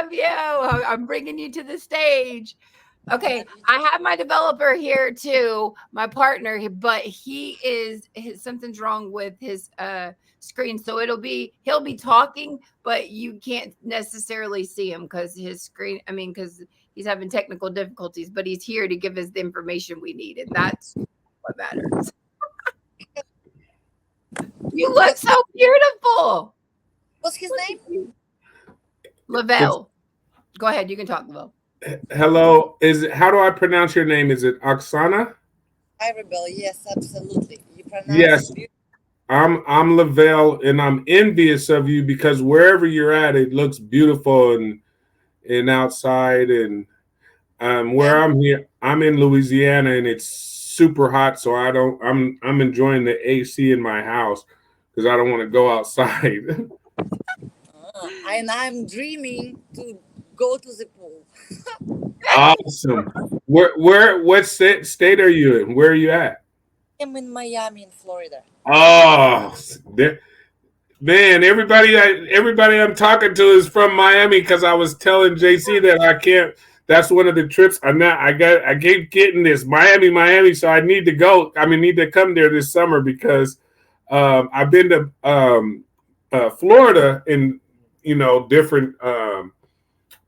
have you. I'm bringing you to the stage. Okay, I have my developer here too, my partner, but something's wrong with his screen, so he'll be talking, but you can't necessarily see him because his screen. I mean, because he's having technical difficulties, but he's here to give us the information we need, and that's what matters. You look so beautiful. What's his name? Lavel. Go ahead, you can talk, Lavel. Hello. How do I pronounce your name? Is it Oksana? Hi, Rebel. Yes, absolutely. You pronounce Yes. it beautifully. I'm Lavel, and I'm envious of you because wherever you're at, it looks beautiful and outside. And where And I'm here, I'm in Louisiana, and it's super hot. So I don't. I'm enjoying the AC in my house because I don't want to go outside. and I'm dreaming to go to the pool. Awesome. What state are you in? Where are you at? I'm in Miami, in Florida. Oh, man, everybody I'm talking to is from Miami because I was telling JC that I can't. That's one of the trips. I keep getting this Miami. So I need to go. I mean, need to come there this summer because I've been to Florida in different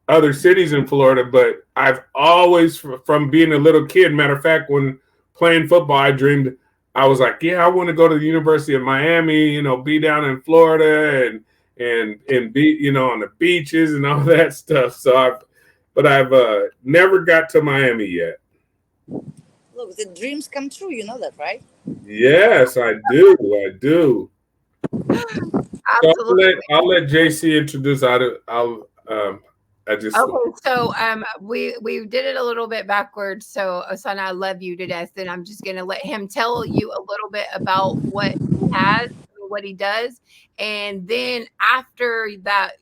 other cities in Florida, but I've always from being a little kid. Matter of fact, when playing football, I dreamed. I was like, yeah, I want to go to the University of Miami, be down in Florida and be, on the beaches and all that stuff. So I've never got to Miami yet. Look, the dreams come true. You know that, right? Yes, I do. I do. So Absolutely. I'll let JC introduce. I just Okay, so we did it a little bit backwards. So Osana, I love you to death, and I'm just gonna let him tell you a little bit about what he has, what he does, and then after that,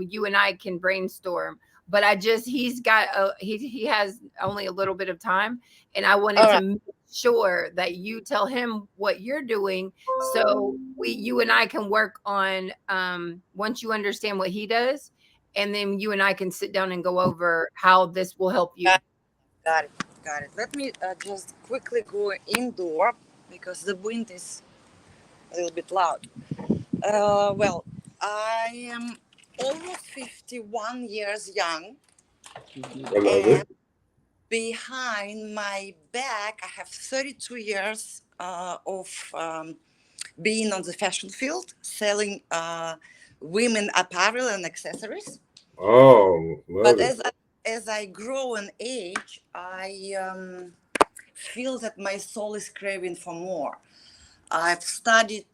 you and I can brainstorm. But he has only a little bit of time, and I wanted All to right. make sure that you tell him what you're doing, so you and I can work on once you understand what he does, and then you and I can sit down and go over how this will help you. Got got it. Got it. Let me just quickly go indoor because the wind is a little bit loud. Well, I am almost 51 years young, I love and it. behind my back, I have 32 years of being on the fashion field, selling women apparel and accessories. Oh, But love it. as I grow in age, I feel that my soul is craving for more. I've studied,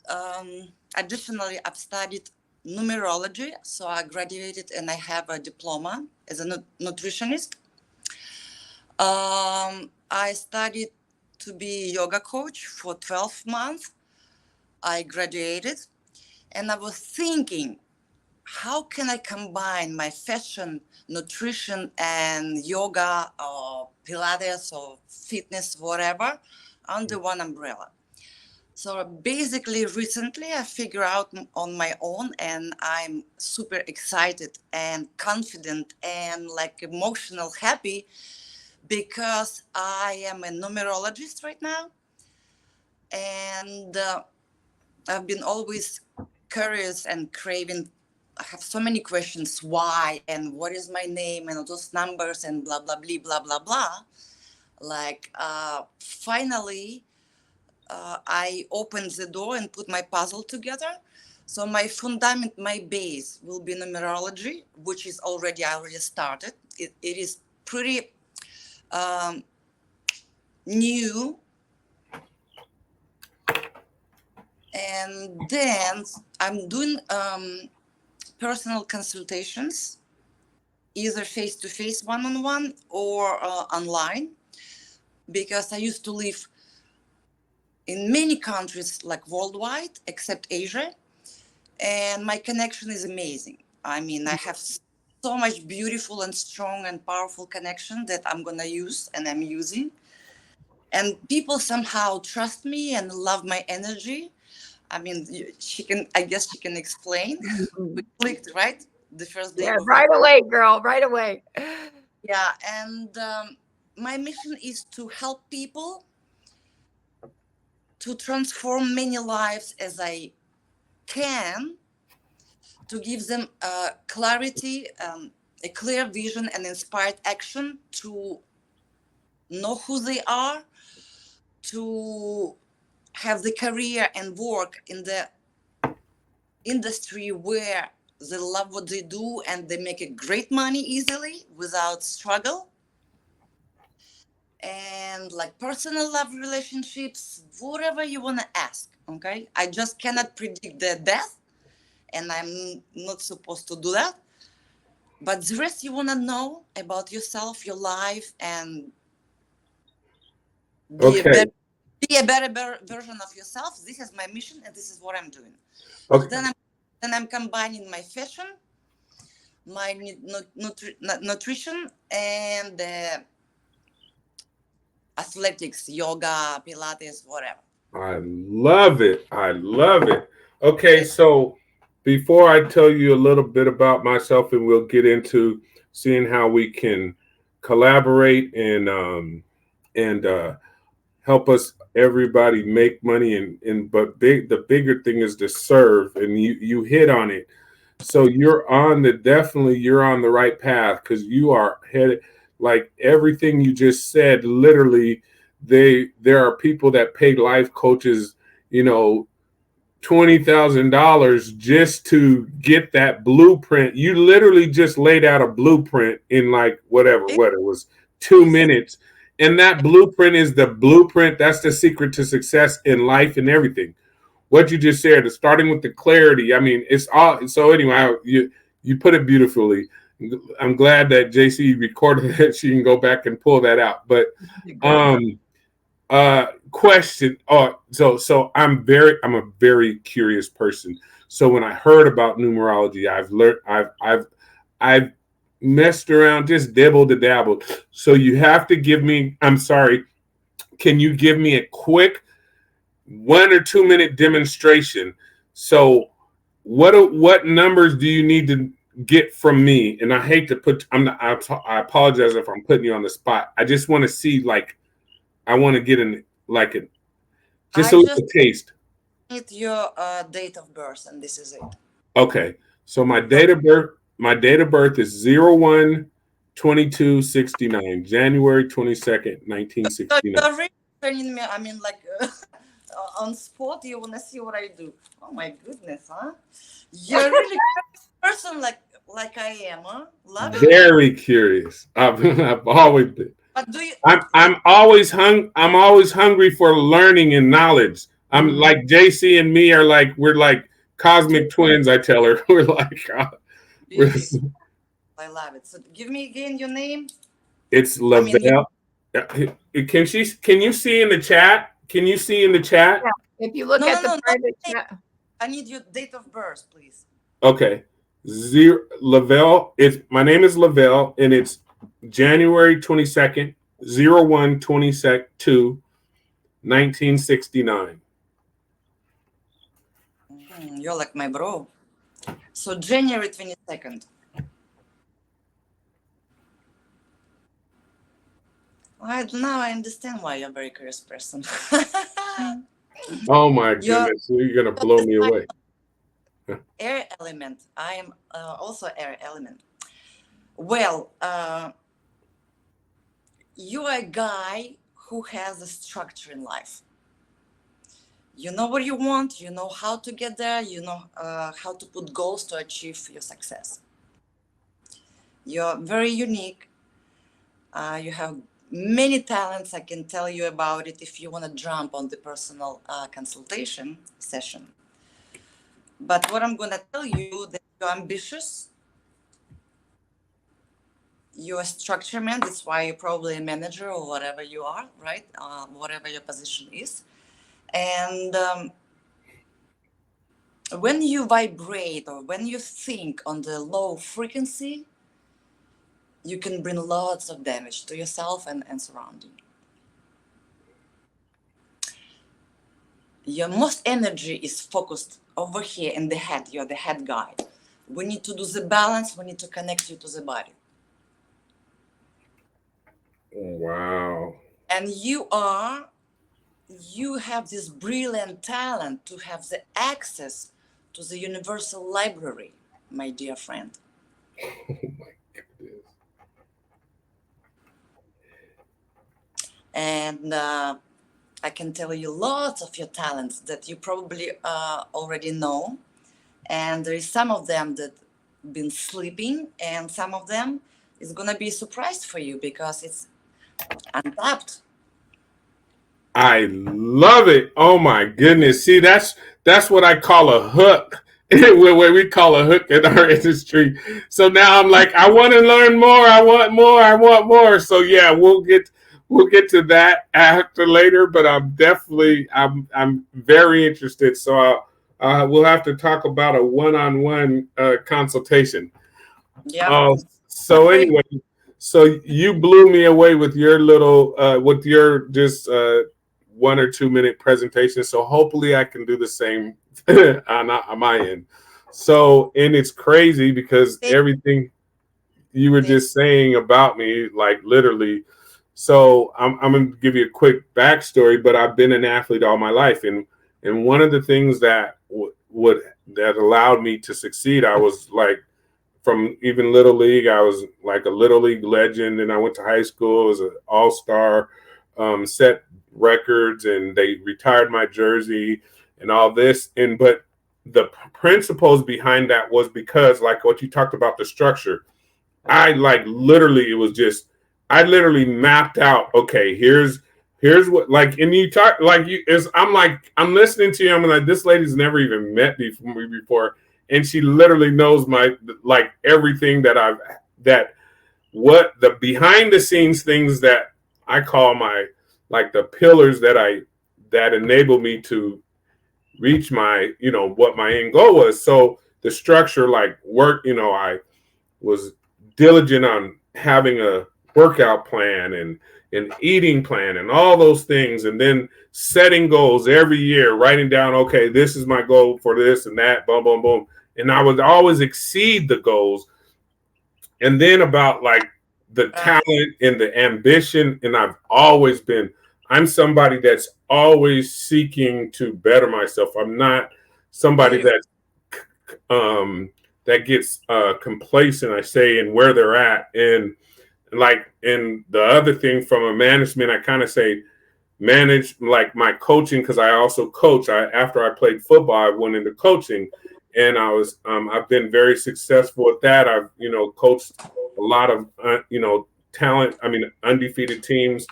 additionally, I've studied numerology. So I graduated and I have a diploma as a nutritionist. I studied to be a yoga coach for 12 months. I graduated and I was thinking, how can I combine my fashion, nutrition, and yoga or Pilates or fitness, whatever, under one umbrella? So basically, recently I figured out on my own, and I'm super excited and confident and like emotional happy because I am a numerologist right now, and I've been always curious and craving. I have so many questions: why and what is my name and all those numbers and blah blah blah blah blah blah. Like finally I opened the door and put my puzzle together. So my fundament, my base will be numerology, which is I already started. It is pretty um, new. And then I'm doing personal consultations, either face-to-face, one-on-one, or online, because I used to live in many countries, like worldwide, except Asia. And my connection is amazing. I mean, I have so much beautiful and strong and powerful connection that I'm gonna use and I'm using. And people somehow trust me and love my energy. I mean, she can. I guess she can explain. We Mhm. clicked, right? the first day Yeah, of right away, girl, right away. yeah. And my mission is to help people to transform many lives as I can, to give them clarity, a clear vision, and inspired action to know who they are, to have the career and work in the industry where they love what they do and they make a great money easily without struggle. And like personal love relationships, whatever you want to ask. Okay, I just cannot predict the death, and I'm not supposed to do that. But the rest you want to know about yourself, your life, and be a Okay. better, be a better version of yourself. This is my mission, and this is what I'm doing. So Okay. then I'm combining my fashion, my nutrition, and athletics, yoga, Pilates, whatever. I love it. I love it. Okay, It, so before I tell you a little bit about myself, and we'll get into seeing how we can collaborate and help us everybody make money and but the bigger thing is to serve, and you hit on it. So you're on the right path because you are headed like everything you just said. Literally, there are people that pay life coaches, you know, $20,000 just to get that blueprint. You literally just laid out a blueprint in like it what it was 2 minutes. And that is. blueprint is the blueprint. That's the secret to success in life and everything. What you just said, starting with the clarity. I mean, it's all so anyway, you put it beautifully. I'm glad that JC recorded it. She can go back and pull that out. But Great. um question. I'm a very curious person. So when I heard about numerology, I've messed around, just dabbled to dabble. So you have to give me, I'm sorry, can you give me a quick 1 or 2 minute demonstration? So what numbers do you need to get from me? And I hate to put, I apologize if I'm putting you on the spot. I just want to see, like, I want to get in like it, just I a just little taste. need your date of birth, and this is it. Okay. So So, my date of birth is 01/22/69, January 22nd, so 1969. you're really training me. I mean, like on spot, you want to see what I do. Oh my goodness, huh? You're really a person like I am, huh? Love it. Very curious. I've always been. But do you like? I'm always hungry for learning and knowledge. I'm like Mhm. JC and me are like we're like cosmic twins. I tell her we're like we're, Beautiful. I love it. So give me again your name. it's I mean, Lavel. Can you see in the chat? Can you see in the chat? Yeah. If you look no, at no, the no, not private name. chat, I need your date of birth, please. Okay. Lavel. It's my name is Lavel, and it's January 22nd, 01/22, 1969. You're like my bro. So January 22nd. Now I understand why you're a very curious person. Oh my You're goodness, you're gonna blow the me sign away. air element. I am also air element. Well, you are a guy who has a structure in life. You know what you want, you know how to get there, you know how to put goals to achieve your success. You're very unique. You have many talents. I can tell you about it if you want to jump on the personal consultation session. But what I'm going to tell you that you're ambitious, you're a structure man. That's why you're probably a manager or whatever you are, right? Whatever your position is. And when you vibrate or when you think on the low frequency, you can bring lots of damage to yourself and surrounding. Your most energy is focused over here in the head. You're the head guy. We need to do the balance. We need to connect you to the body. Wow. And you have this brilliant talent to have the access to the universal library, my dear friend. Oh my goodness. And I can tell you lots of your talents that you probably already know. And there is some of them that been sleeping, and some of them is gonna be a surprise for you because it's untapped. I love it. Oh my goodness. See, that's what I call a hook. What we call a hook in our industry. So now I'm like, I want to learn more. I want more. I want more. So yeah, we'll get to that after later. But I'm very interested. So we'll have to talk about a one-on-one consultation. Yeah. Oh, so Wait. anyway, so you blew me away with your little, with your just 1 or 2 minute presentation. So hopefully I can do the same on my end. So, and it's crazy because Thank, everything you were thank, just saying about me, like literally. So I'm going to give you a quick backstory, but I've been an athlete all my life, and one of the things that would that allowed me to succeed, I was like from even little league. I was like a little league legend, and I went to high school as an all-star, set records, and they retired my jersey and all this. And but the principles behind that was because, like what you talked about, the structure. I like literally, it was just I literally mapped out. Okay, here's what, like, and you talk like you is I'm like I'm listening to you. I'm like, this lady's never even met me before, and she literally knows my like everything that that what the behind the scenes things that I call my like the pillars that enable me to reach my what my end goal was. So the structure, like work, I was diligent on having a workout plan and an eating plan and all those things, and then setting goals every year, writing down, okay, this is my goal for this and that, boom, boom, boom. And I would always exceed the goals. And then about like the right. talent and the ambition, and I'm somebody that's always seeking to better myself. I'm not somebody Beautiful. um that gets complacent, I say, in where they're at. And like, and the other thing from a management, I kind of say manage like my coaching, because I also coach. After I played football, I went into coaching, and I've been very successful at that. I've coached a lot of talent. I mean, undefeated teams,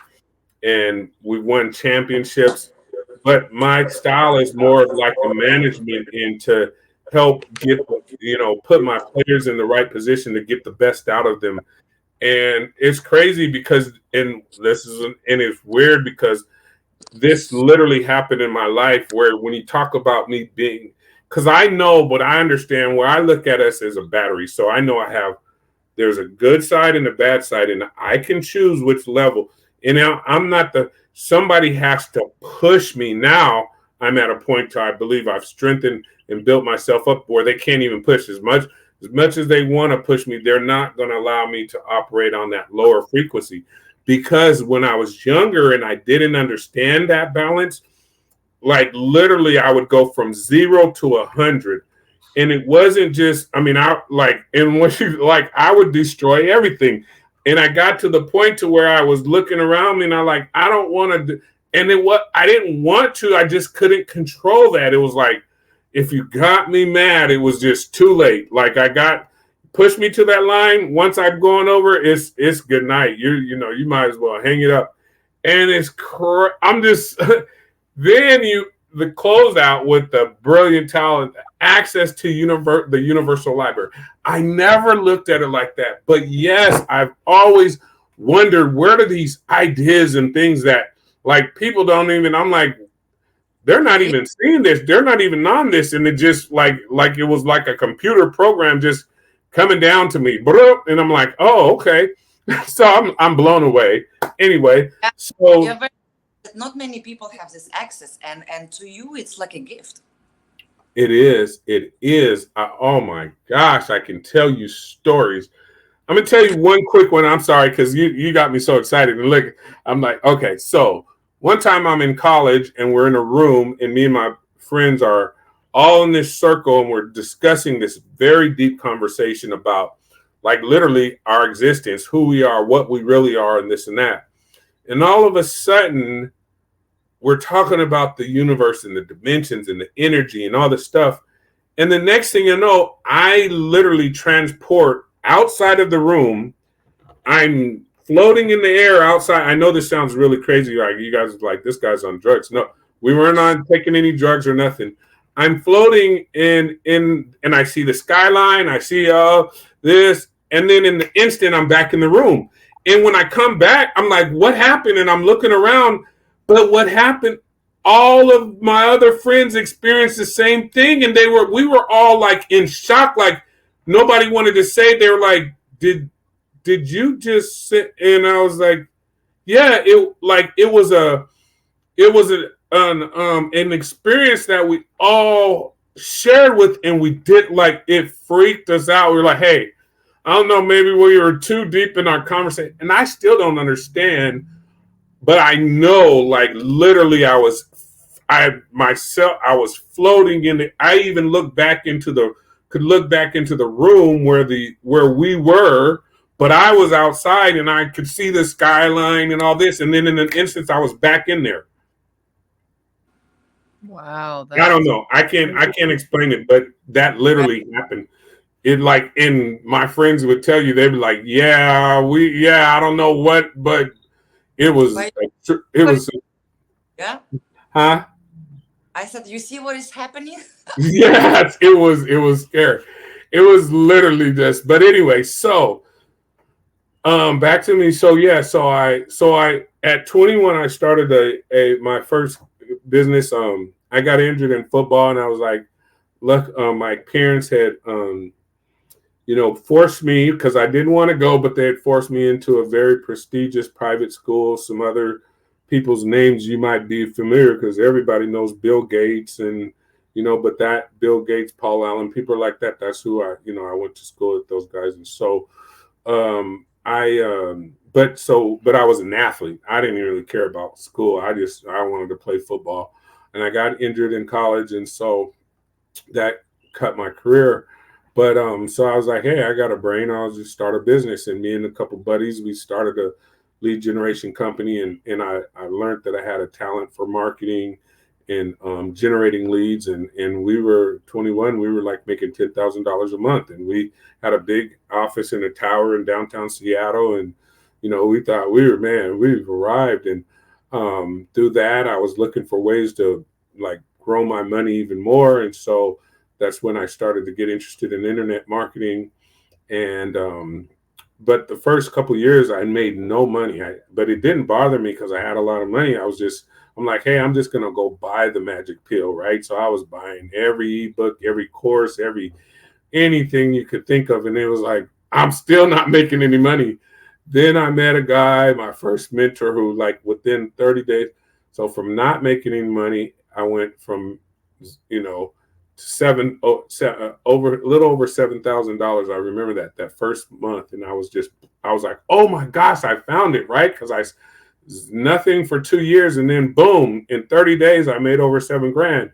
and we won championships. But my style is more of like the management, and to help get put my players in the right position to get the best out of them. And it's crazy because, and it's weird because this literally happened in my life, where when you talk about me being, because I know, but I understand where I look at us as a battery. So I know there's a good side and a bad side, and I can choose which level. And now I'm not somebody has to push me. Now I'm at a point to, I believe I've strengthened and built myself up where they can't even push as much as they want to push me. They're not going to allow me to operate on that lower frequency, because when I was younger and I didn't understand that balance, like literally I would go from 0 to 100. And it wasn't just, I mean, I like, and when you like, I would destroy everything. And I got to the point to where I was looking around me, and I don't want to do, and I didn't want to, I just couldn't control that. It was like, if you got me mad, it was just too late. Like push me to that line. Once I've gone over, it's good night. You might as well hang it up. And I'm just, then the closeout with the brilliant talent, access to the universal library. I never looked at it like that, but yes, I've always wondered, where do these ideas and things that like people don't even, I'm like, they're not Yeah. even seeing this, they're not even on this, and it just like it was like a computer program just coming down to me, and I'm like, oh, okay. So I'm blown away. Anyway, Yeah. so Not many people have this access, and to you, it's like a gift. It is. It is. Oh my gosh, I can tell you stories. I'm gonna tell you one quick one. I'm sorry because you got me so excited. And look, I'm like, okay. So one time I'm in college and we're in a room and me and my friends are all in this circle and we're discussing this very deep conversation about like literally our existence, who we are, what we really are, and this and that. And all of a sudden, we're talking about the universe and the dimensions and the energy and all this stuff. And the next thing you know, I literally transport outside of the room. I'm floating in the air outside. I know this sounds really crazy. Like you guys are like, this guy's on drugs. No, we weren't on taking any drugs or nothing. I'm floating and I see the skyline. I see this, and then in the instant, I'm back in the room. And when I come back, I'm like, what happened? And I'm looking around, but what happened? All of my other friends experienced the same thing, and we were all like in shock. Like nobody wanted to say. They were like, did you just sit? And I was like, yeah, it was an experience that we all shared with, and we did like it freaked us out. We were like, hey, I don't know, maybe we were too deep in our conversation, and I still don't understand, but I know like literally I was floating in the. I even could look back into the room where we were, but I was outside and I could see the skyline and all this. And then in an instant, I was back in there. Wow, I don't that's know. I can't explain it, but that literally happened. It like, and my friends would tell you, they'd be like, yeah, I don't know what, but it was, But it was, yeah, huh? I said, you see what is happening? Yes, it was scary. It was literally just, but anyway, so back to me. So yeah, so I at 21 I started a my first business. I got injured in football and I was like, look, my parents had forced me because I didn't want to go, but they had forced me into a very prestigious private school. Some other people's names you might be familiar because everybody knows Bill Gates and but that Bill Gates, Paul Allen, people like that. That's who I went to school with those guys, and so but I was an athlete. I didn't really care about school. I wanted to play football, and I got injured in college, and so that cut my career. But so I was like, hey, I got a brain. I'll just start a business. And me and a couple buddies, we started a lead generation company, and I learned that I had a talent for marketing and generating leads. And we were 21. We were like making $10,000 a month, and we had a big office in a tower in downtown Seattle. And we thought we've arrived. And through that, I was looking for ways to like grow my money even more. And so that's when I started to get interested in internet marketing. And but the first couple of years I made no money. But it didn't bother me because I had a lot of money. I'm like, hey, I'm just gonna go buy the magic pill, right? So I was buying every ebook, every course, anything you could think of, and it was like I'm still not making any money. Then I met a guy, my first mentor, who like within 30 days. So from not making any money, I went from over a little over $7,000. I remember that first month, and I was like, oh my gosh, I found it, right? Because I nothing for 2 years, and then boom, in 30 days, I made over $7,000.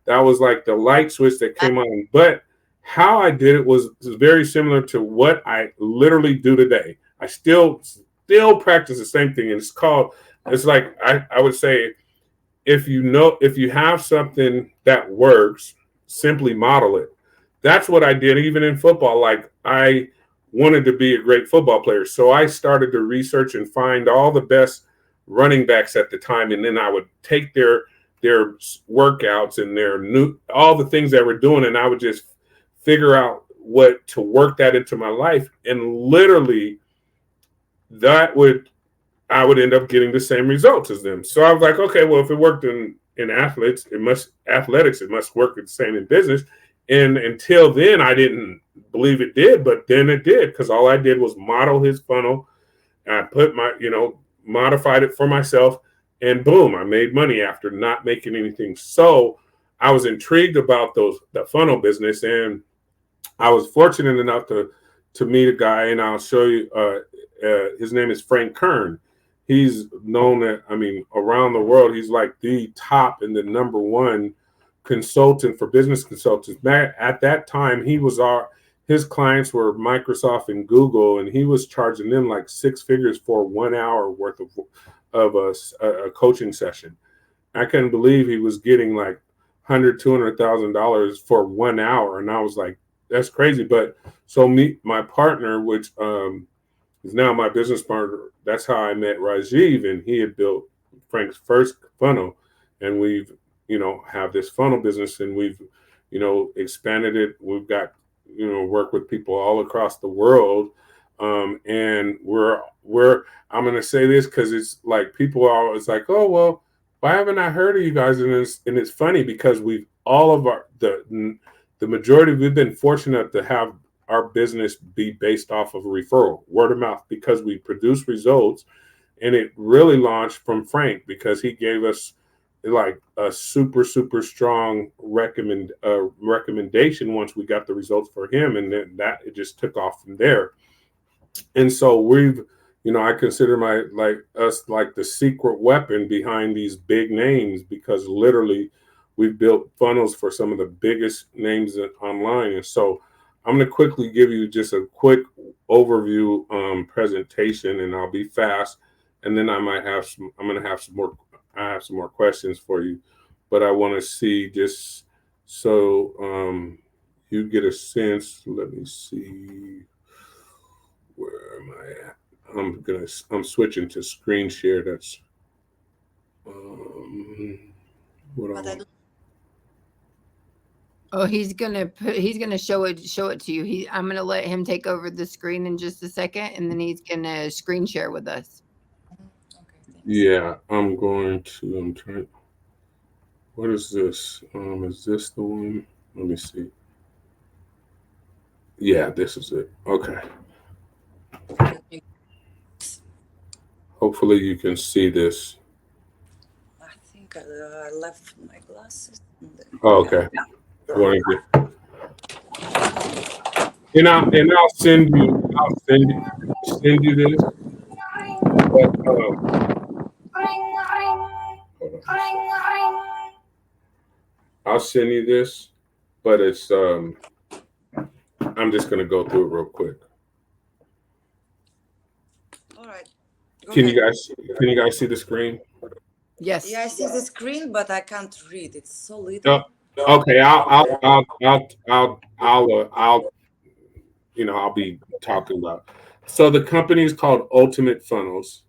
That was like the light switch that came on. But how I did it was very similar to what I literally do today. I still practice the same thing, and it's like I would say, if you have something that works, simply model it. That's what I did even in football. Like I wanted to be a great football player, so I started to research and find all the best running backs at the time, and then I would take their workouts and all the things that we're doing, and I would just figure out what to work that into my life, and literally I would end up getting the same results as them. So I was like, okay, well, if it worked in athletics, it must work the same in business. And until then, I didn't believe it did, but then it did, because all I did was model his funnel. I put modified it for myself, and boom, I made money after not making anything. So I was intrigued about the funnel business, and I was fortunate enough to meet a guy, and I'll show you. His name is Frank Kern. He's known around the world. He's like the top and the number one consultant for business consultants. At that time, his clients were Microsoft and Google, and he was charging them like 6 figures for 1 hour worth of a coaching session. I couldn't believe he was getting like $200,000 for 1 hour, and I was like, that's crazy. But so my partner, which is now my business partner, that's how I met Rajiv, and he had built Frank's first funnel, and we've have this funnel business, and we've expanded it. We've got work with people all across the world, and we're I'm going to say this because it's like people are always like, oh well, why haven't I heard of you guys? And it's funny because we've all of the majority, we've been fortunate to have our business be based off of a referral, word of mouth, because we produce results. And it really launched from Frank because he gave us like a super strong recommendation once we got the results for him, and then that it just took off from there. And so we've I consider us like the secret weapon behind these big names, because literally we've built funnels for some of the biggest names online. And so I'm going to quickly give you just a quick overview presentation, and I'll be fast, and then I'm going to have some more questions for you, but I want to see just so you get a sense. Let me see, where am I at? I'm switching to screen share. That's what I want. Oh, he's gonna show it to you. I'm gonna let him take over the screen in just a second, and then he's gonna screen share with us. Yeah, I'm trying. What is this? Is this the one? Let me see. Yeah, this is it. Okay. Hopefully you can see this. I think I left my glasses. Oh, okay. And I'll send you this. But, I'll send you this, but it's I'm just gonna go through it real quick. All right. Can you guys see the screen? Yes. Yeah, I see the screen, but I can't read. It's so little. Okay, I'll be talking about. So the company is called Ultimate Funnels,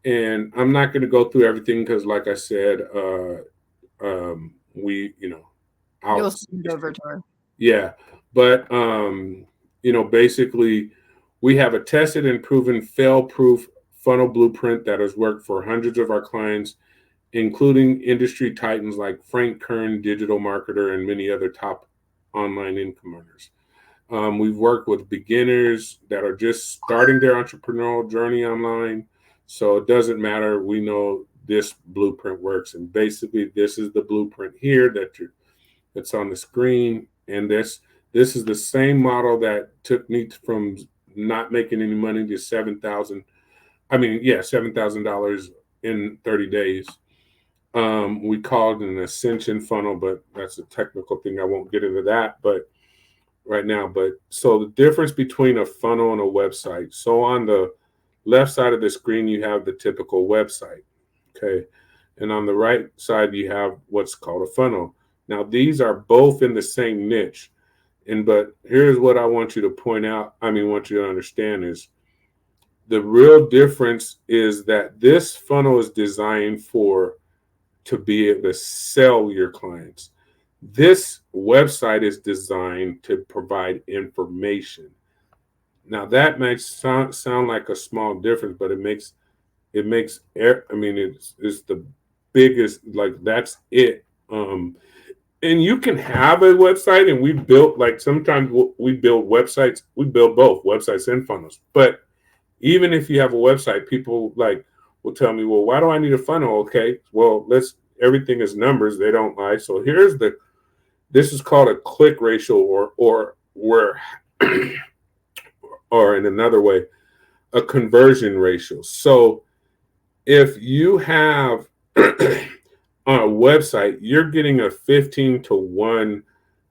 and I'm not going to go through everything because, like I said, we You'll send it over to her. Yeah, but basically, we have a tested and proven fail-proof funnel blueprint that has worked for hundreds of our clients, including industry titans like Frank Kern, digital marketer, and many other top online income earners. We've worked with beginners that are just starting their entrepreneurial journey online. So it doesn't matter. We know this blueprint works. And basically, this is the blueprint here that's on the screen. And this is the same model that took me from not making any money to $7,000 in 30 days. We call it an ascension funnel, but that's a technical thing. I won't get into that right now. But so the difference between a funnel and a website. So on the left side of the screen, you have the typical website. Okay. And on the right side, you have what's called a funnel. Now, these are both in the same niche. But here's what I want you to want you to understand is the real difference is that this funnel is designed to be able to sell your clients. This website is designed to provide information. Now that might sound like a small difference, but it's the biggest, like that's it. And you can have a website, and we built sometimes we build websites. We build both websites and funnels. But even if you have a website, people will tell me, well, why do I need a funnel? Okay, well, everything is numbers. They don't lie. So here's the this is called a click ratio, or where or in another way, a conversion ratio. So if you have on a website, you're getting a 15 to 1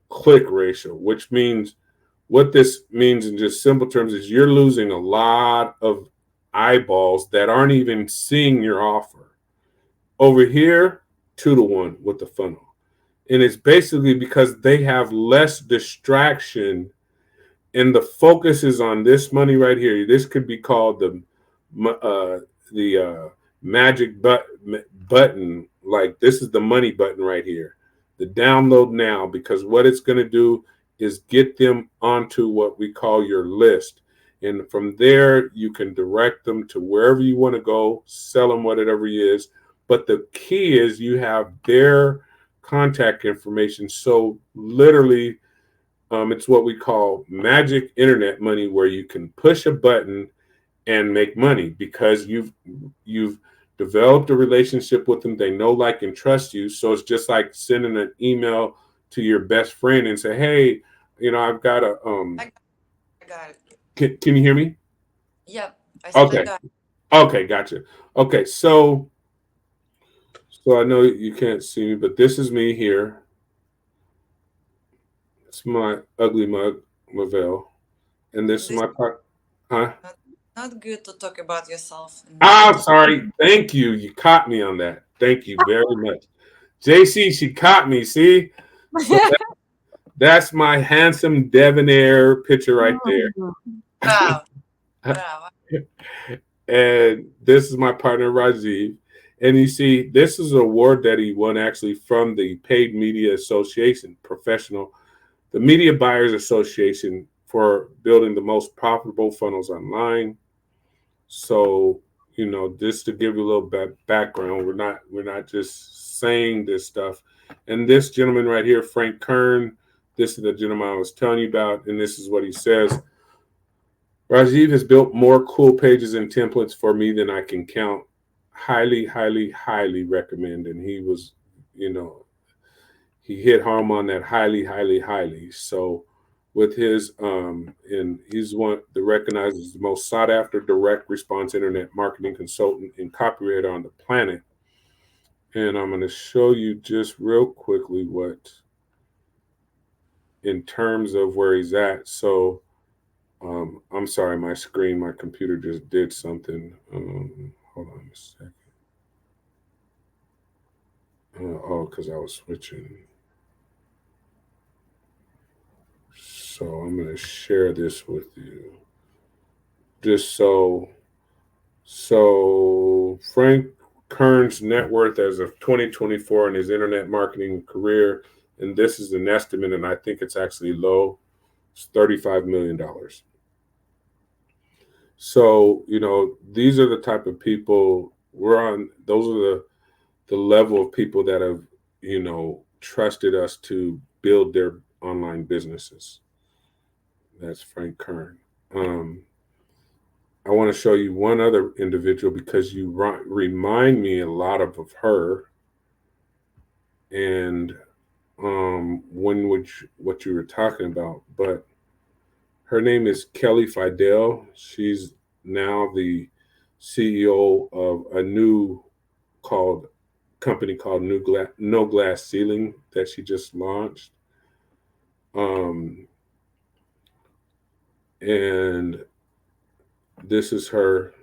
click ratio, which means what this means in just simple terms is you're losing a lot of eyeballs that aren't even seeing your offer. Over here, 2 to 1 with the funnel. And it's basically because they have less distraction and the focus is on this money right here. This could be called the magic button. Like this is the money button right here. The download now, because what it's going to do is get them onto what we call your list. And from there, you can direct them to wherever you want to go, sell them whatever it is. But the key is you have their contact information. So literally, it's what we call magic internet money, where you can push a button and make money because you've developed a relationship with them. They know, like, and trust you. So it's just like sending an email to your best friend and say, "Hey, I've got a I got it. Can you hear me? Yep. I said I Okay, got it. okay, gotcha. Okay, so I know you can't see me, but this is me here. It's my ugly mug, Lavel, and this is This my part. Huh? not, not good to talk about yourself in Ah, negative. sorry. Thank you. You caught me on that. Thank you very much. JC, she caught me. See? So that's my handsome debonair picture right there. Wow. Wow. And this is my partner, Rajiv. And you see, this is an award that he won actually from the Paid Media Association, professional, the Media Buyers Association, for building the most profitable funnels online. So, just to give you a little background, we're not just saying this stuff. And this gentleman right here, Frank Kern, this is the gentleman I was telling you about, and this is what he says. Rajiv has built more cool pages and templates for me than I can count. Highly, highly, highly recommend. And he was, you know, he hit home on that highly, highly, highly. So with his and he's one the recognized as the most sought after direct response internet marketing consultant and copywriter on the planet. And I'm going to show you just real quickly what in terms of where he's at. So I'm sorry, my computer just did something. Hold on a second. Oh, because I was switching. So I'm going to share this with you. Just so Frank Kern's net worth as of 2024 in his internet marketing career, and this is an estimate, and I think it's actually low. It's $35 million. So these are the type of people we're on. Those are the level of people that have trusted us to build their online businesses. That's Frank Kern. Um, I want to show you one other individual because you remind me a lot of her. And what you were talking about, but her name is Kelly Fidel. She's now the CEO of a new called company called No Glass Ceiling that she just launched. Um, and this is her.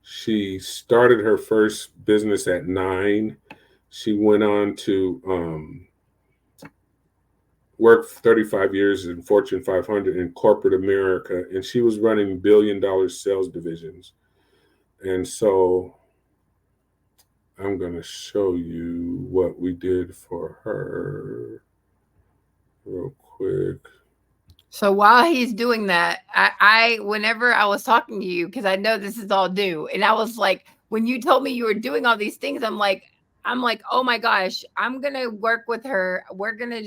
She started her first business at 9. She went on to work 35 years in Fortune 500 in corporate America, and she was running billion-dollar sales divisions. And so I'm going to show you what we did for her real quick. So while he's doing that, I whenever I was talking to you, because I know this is all new, and I was like, when you told me you were doing all these things, I'm like, oh my gosh, I'm gonna work with her. We're gonna,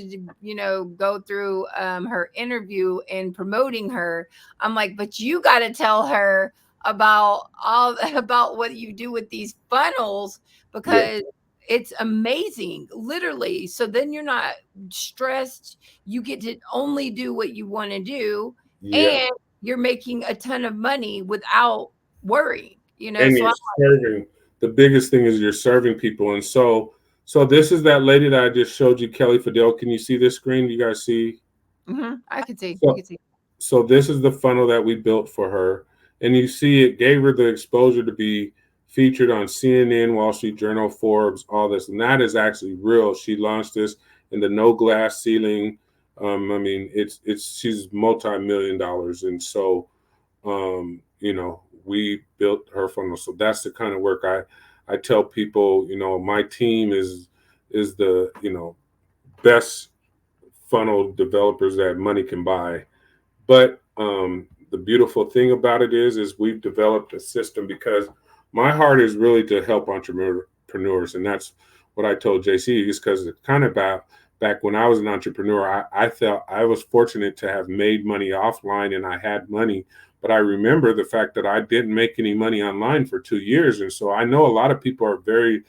go through her interview and promoting her. I'm like, but you got to tell her about all about what you do with these funnels Yeah. because it's amazing, literally. So then you're not stressed. You get to only do what you want to do, Yeah. and you're making a ton of money without worrying, you know? And So you're I'm serving. The biggest thing is you're serving people. And so this is that lady that I just showed you, Kelly Fidel. Can you see this screen? You guys see? I could see, we So could see. so this is the funnel that we built for her. And you see it gave her the exposure to be featured on CNN, Wall Street Journal, Forbes, all this. And that is actually real. She launched this in the no glass ceiling. I mean, it's she's multi-million dollars. And so we built her funnel. So that's the kind of work I tell people, my team is the, best funnel developers that money can buy. But the beautiful thing about it is we've developed a system because my heart is really to help entrepreneurs, and that's what I told JC is because it's kind of about back when I was an entrepreneur. I felt I was fortunate to have made money offline and I had money, but I remember the fact that I didn't make any money online for 2 years, and so I know a lot of people are very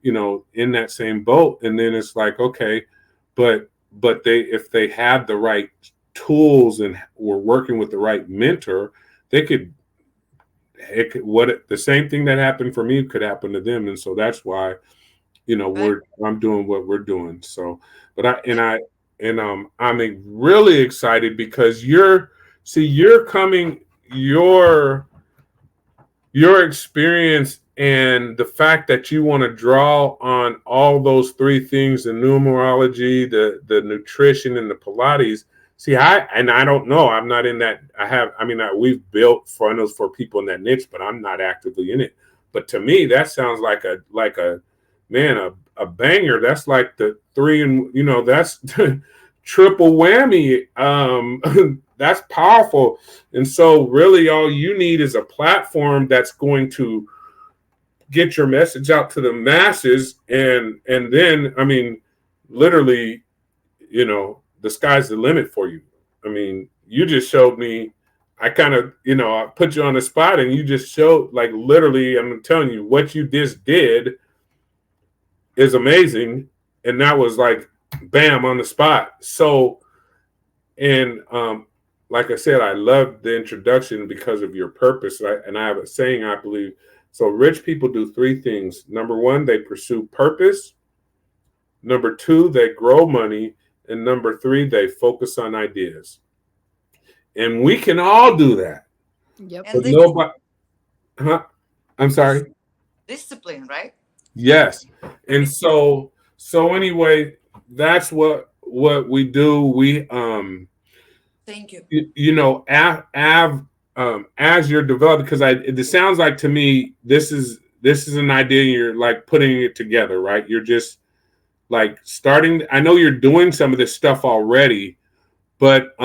in that same boat. And then it's like, okay, but they if they had the right tools and were working with the right mentor, they could it could what the same thing that happened for me could happen to them. And so that's why Right. I'm doing what we're doing. So but And I'm really excited because you're coming your experience and the fact that you want to draw on all those three things, the numerology, the nutrition, and the Pilates. See, I don't know, I'm not in that. We've built funnels for people in that niche, but I'm not actively in it. But to me that sounds like a man, a banger. That's like the three, and that's triple whammy. That's powerful. And so really all you need is a platform that's going to get your message out to the masses. And then literally, the sky's the limit for you. You just showed me. I kind of, I put you on the spot and you just showed, like, literally, I'm telling you what you just did is amazing. And that was like bam on the spot. So and like I said, I love the introduction because of your purpose. And I have a saying, I believe. So rich people do three things. Number one, they pursue purpose. Number two, they grow money. And number three, they focus on ideas. And we can all do that. Yep. and But this nobody, huh? I'm this sorry. discipline, right? Yes. The And so anyway, that's what we do. We Thank you. as you're developing, because it sounds like to me this is an idea, and you're like putting it together, right? You're just like starting. I know you're doing some of this stuff already, but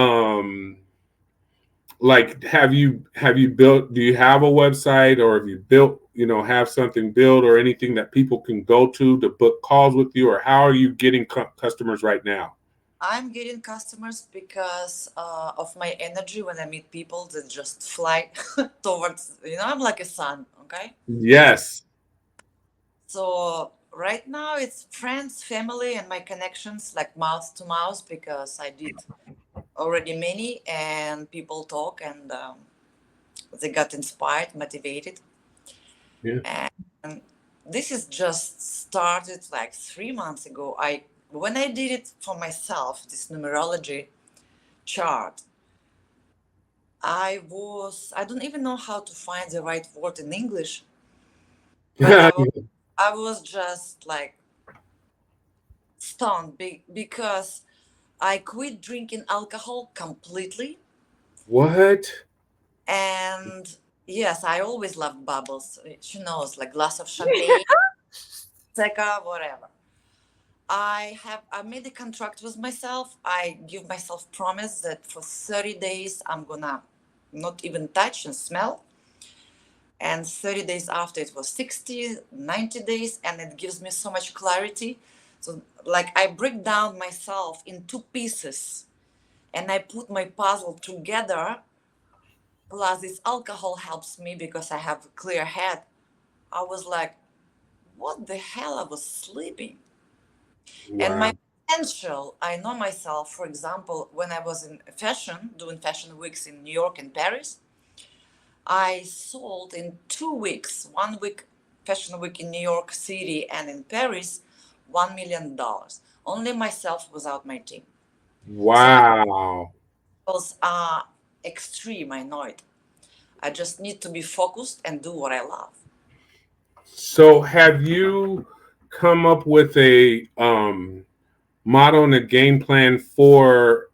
like have you built, do you have a website, or have you built, have something built or anything that people can go to book calls with you, or how are you getting customers right now? I'm getting customers because of my energy when I meet people that just fly towards, I'm like a sun, okay? Yes. So right now it's friends, family, and my connections like mouth to mouth because I did already many and people talk and they got inspired, motivated. Yeah. And this is just started like 3 months ago. When I did it for myself, this numerology chart, I don't even know how to find the right word in English, but I was just like stunned because I quit drinking alcohol completely. What? And yes, I always loved bubbles. She knows, like glass of champagne, Seca, whatever. I made a contract with myself. I give myself promise that for 30 days I'm gonna not even touch and smell. And 30 days after it was 60, 90 days, and it gives me so much clarity. So like I break down myself in two pieces and I put my puzzle together. Plus this alcohol helps me because I have a clear head. I was like, what the hell, I was sleeping. And my Wow. potential, I know myself, for example, when I was in fashion, doing fashion weeks in New York and Paris, I sold in 2 weeks, 1 week fashion week in New York City and in Paris, $1 million. Only myself without my team. So I Wow. was extreme, I know it. I just need to be focused and do what I love. So have you come up with a model and a game plan for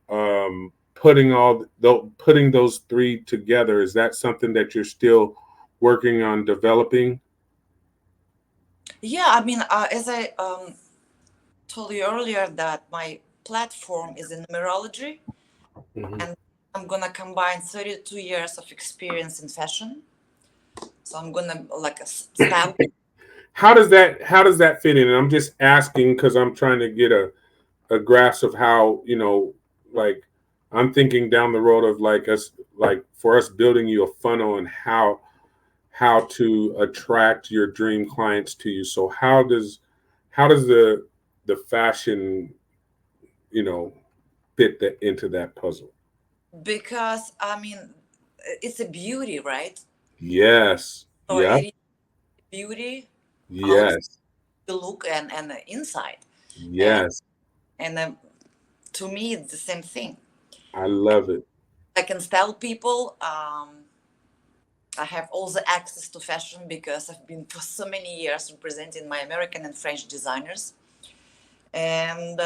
putting those three together? Is that something that you're still working on developing? Yeah, I mean, as I told you earlier, that my platform is in numerology, Mhm. and I'm gonna combine 32 years of experience in fashion. So I'm gonna like a style. How does that fit in? And I'm just asking because I'm trying to get a grasp of how, like I'm thinking down the road of like us, like for us building you a funnel and how to attract your dream clients to you. So how does the fashion, you know, fit that into that puzzle? Because I mean, it's a beauty, right? Yes. So Yeah. it is beauty, outside Yes. the look and the inside, and Yes. and to me it's the same thing. I love it. I can style people. I have all the access to fashion because I've been for so many years representing my American and French designers, and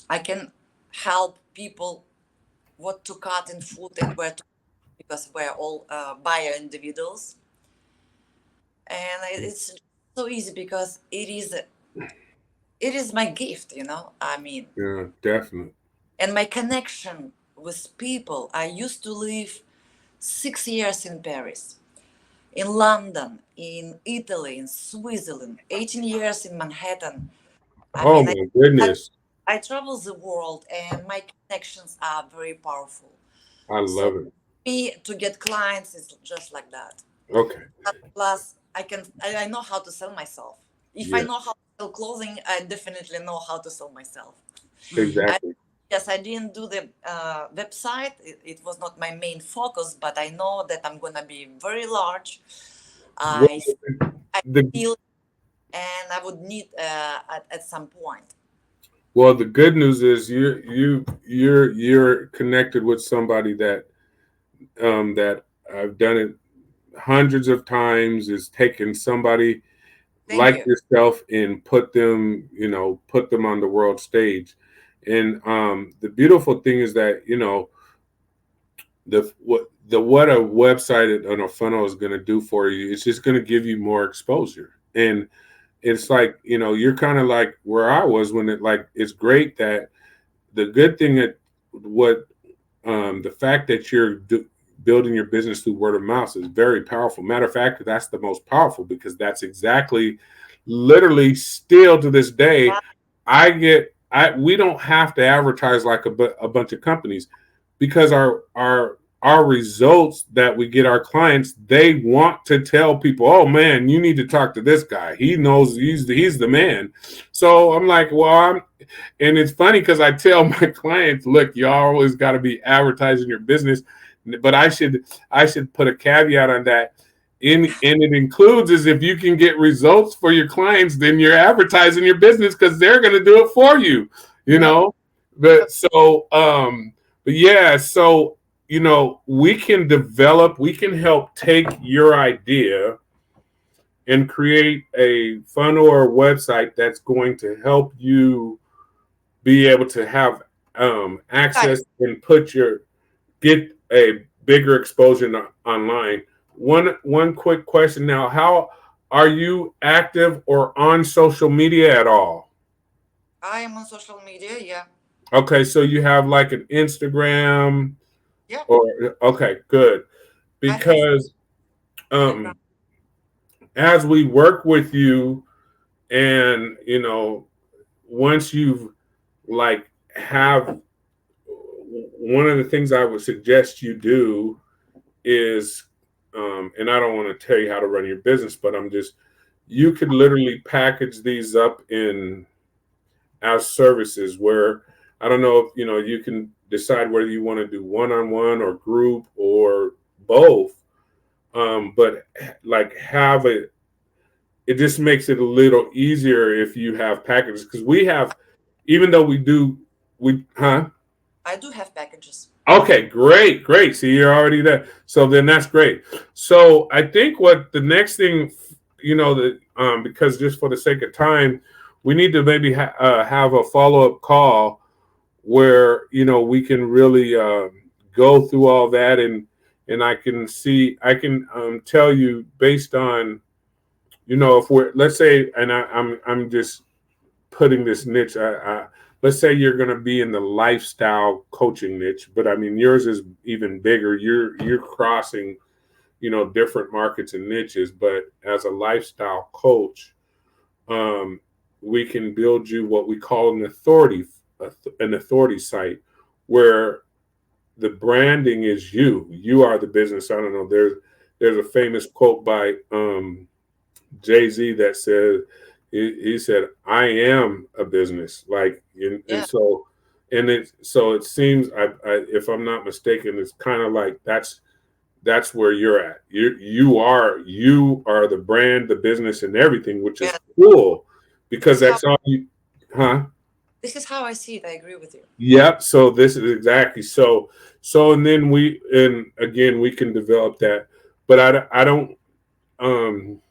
I can help people what to cut in food and where to, because we're all buyer individuals, and it's so easy because it is my gift, I mean, Yeah, definitely. and my connection with people. I used to live 6 years in Paris, in London, in Italy, in Switzerland, 18 years in Manhattan. I Oh mean, my I, goodness. I travel the world and my connections are very powerful. I So love it. me to get clients is just like that. Okay. Plus, I know how to sell myself. If I Yeah, know how to sell clothing, I definitely know how to sell myself. I, exactly. yes, I didn't do the website. It was not my main focus, but I know that I'm gonna be very large. Well, I the feel, and I would need at some point. the good news is you're connected with somebody that I've done it hundreds of times, is taking somebody Thank like you. yourself and put them on the world stage. And the beautiful thing is that what a website and a funnel is going to do for you, it's just going to give you more exposure. And it's like, you're kind of like where I was when it's great that the good thing that what the fact that you're building your business through word of mouth is very powerful. Matter of fact, that's the most powerful because that's exactly, literally, still to this day, we don't have to advertise like a bunch of companies because our results that we get our clients, they want to tell people, oh man, you need to talk to this guy, he knows, he's the man. So I'm like, well, and it's funny because I tell my clients, look, you always got to be advertising your business, but I should put a caveat on that. And it includes is if you can get results for your clients, then you're advertising your business because they're going to do it for you, you Yep. know. But yeah, so we can help take your idea and create a funnel or a website that's going to help you be able to have Got it. access and get a bigger exposure online. One quick question now: how are you active or on social media at all? I am on social media. Yeah. Okay, so you have like an Instagram, Yeah. or okay, good, I have because Telegram. um, as we work with you, and once you've like have one of the things I would suggest you do is, and I don't want to tell you how to run your business, but you could literally package these up in as services where I don't know if you can decide whether you want to do one-on-one or group or both. But like have it just makes it a little easier if you have packages because we have, even though we I do have packages. Okay, great, great. See, you're already there. So then that's great. So I think what the next thing, that because just for the sake of time, we need to maybe have a follow up call where we can really go through all that and I can tell you based on if we're let's say and I'm just putting this niche. Let's say you're going to be in the lifestyle coaching niche, but I mean yours is even bigger. You're crossing, different markets and niches. But as a lifestyle coach, um, we can build you what we call an authority site, where the branding is you. You are the business. I don't know. There's a famous quote by Jay-Z that says he said, "I am a business." Like, and Yeah, so, it seems, if I'm not mistaken, it's kind of like that's where you're at. You are the brand, the business, and everything, which is yeah. cool because This is how that's all you, huh? this is how I see it. I agree with you. Yep. So this is exactly and then and again we can develop that, but I don't um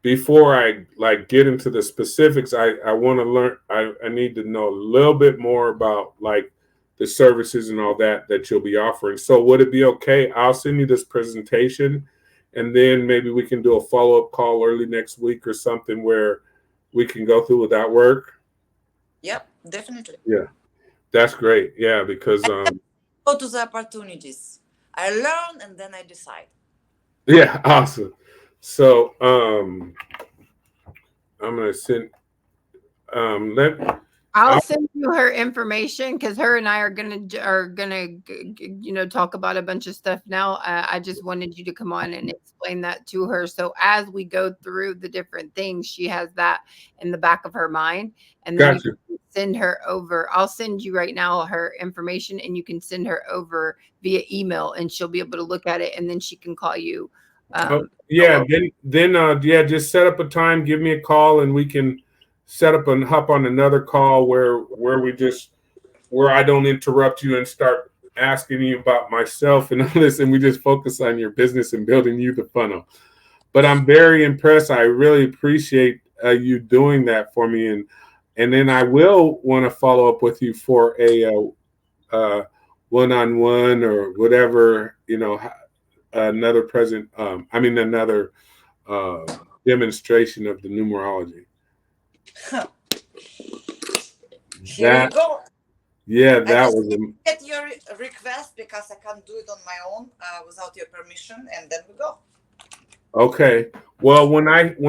before I like get into the specifics, I want to learn. I need to know a little bit more about like the services and all that you'll be offering. So would it be okay? I'll send you this presentation, and then maybe we can do a follow up call early next week or something where we can go through with that work. Yep, definitely. Yeah, that's great. Yeah, because I go to the opportunities. I learn and then I decide. yeah, awesome. So I'm gonna send let I'll I'll, send you her information because her and I are gonna talk about a bunch of stuff now. I just wanted you to come on and explain that to her. So as we go through the different things, she has that in the back of her mind, and then you got you. can send her over. I'll send you right now her information, and you can send her over via email, and she'll be able to look at it, and then she can call you. Oh, Go yeah, over. then yeah, just set up a time, give me a call, and we can set up and hop on another call where I don't interrupt you and start asking you about myself and all this, and we just focus on your business and building you the funnel. But I'm very impressed. I really appreciate you doing that for me, and then I will want to follow up with you for a one-on-one or whatever, another present. I mean another uh, demonstration of the numerology. Here you That go. yeah, I that just was need to get your request because I can't do it on my own without your permission, and then we go. okay. Well, when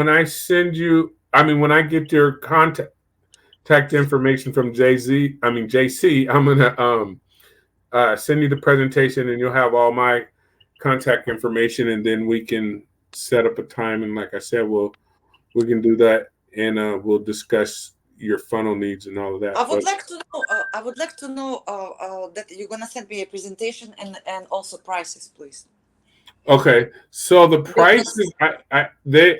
I send you, I mean when I get your contact information from JC, I'm gonna send you the presentation, and you'll have all my contact information, and then we can set up a time. And like I said, we can do that, and we'll discuss your funnel needs and all of that. I would But like to know. I would like to know that you're gonna send me a presentation and also prices, please. okay, so the Because prices,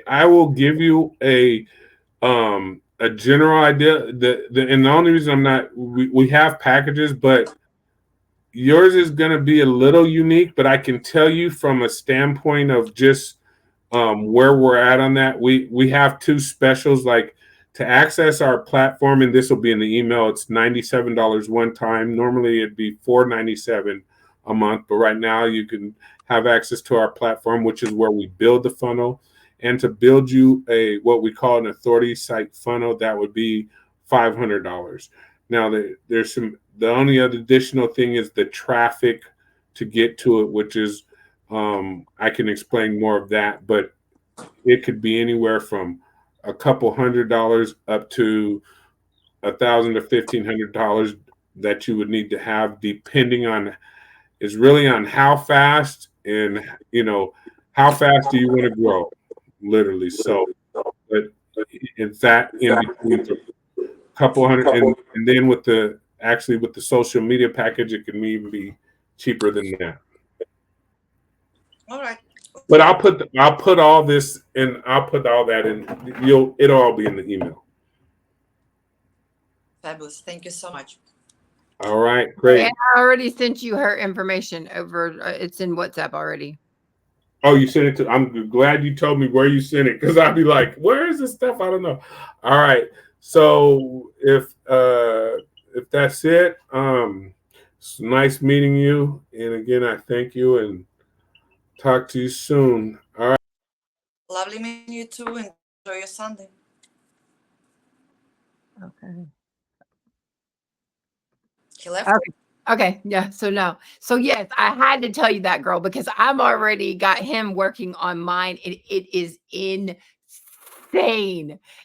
I will give you a general idea. And the only reason I'm not we have packages, but yours is going to be a little unique. But I can tell you from a standpoint of just where we're at on that. We have two specials, like to access our platform, and this will be in the email. It's $97 one time. Normally it'd be $497 a month, but right now you can have access to our platform, which is where we build the funnel. And to build you a what we call an authority site funnel, that would be $500. Now there's the only other additional thing is the traffic to get to it, which is I can explain more of that, but it could be anywhere from a couple $100 up to $1,000 to $1,500 that you would need to have, depending on is really on how fast and how fast do you want to grow, literally. So but it's that in between for a couple hundred, and then with the actually with the social media package, it can even be cheaper than that. All right. But Okay. I'll put all this in. I'll put all that in. It'll all be in the email. Fabulous. Thank you so much. All right, And great. I already sent you her information over. It's in WhatsApp already. Oh, you sent it to. I'm glad you told me where you sent it because I'd be like, where is this stuff? I don't know. All right. So if that's it, it's nice meeting you. And again, I thank you and talk to you soon. All right. Lovely meeting you too. Enjoy your Sunday. Okay. He left. Okay. Okay. Yeah. So no. So yes, I had to tell you that, girl, because I'm already got him working on mine. And it is insane.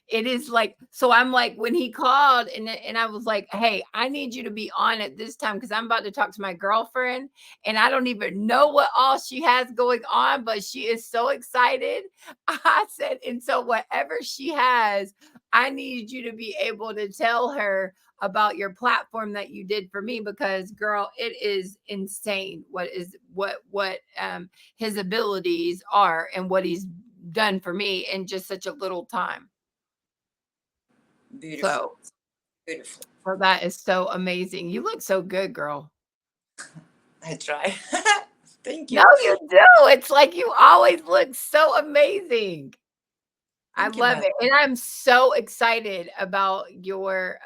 It is like, so I'm like, when he called and I was like, hey, I need you to be on at this time because I'm about to talk to my girlfriend and I don't even know what all she has going on, but she is so excited. I said, and so whatever she has, I need you to be able to tell her about your platform that you did for me because girl, it is insane what his abilities are and what he's done for me in just such a little time. Beautiful. So, Beautiful. so that is so amazing. You look so good, girl. I try. Thank No, you. you do. It's like you always look so amazing. I Thank you, love my it. And I'm so excited about your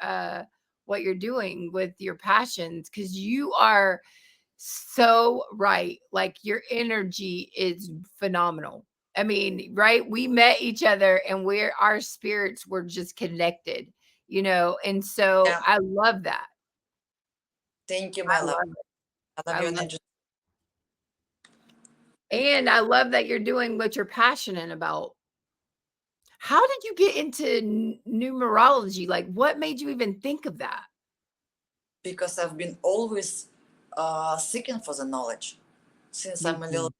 what you're doing with your passions cuz you are so right. Like your energy is phenomenal. I mean, right? We met each other and our spirits were just connected, and so yeah. I love that. Thank you, I my love. love it. I love I your love energy. it. And I love that you're doing what you're passionate about. How did you get into numerology? Like what made you even think of that? Because I've been always seeking for the knowledge since Me I'm a little. too.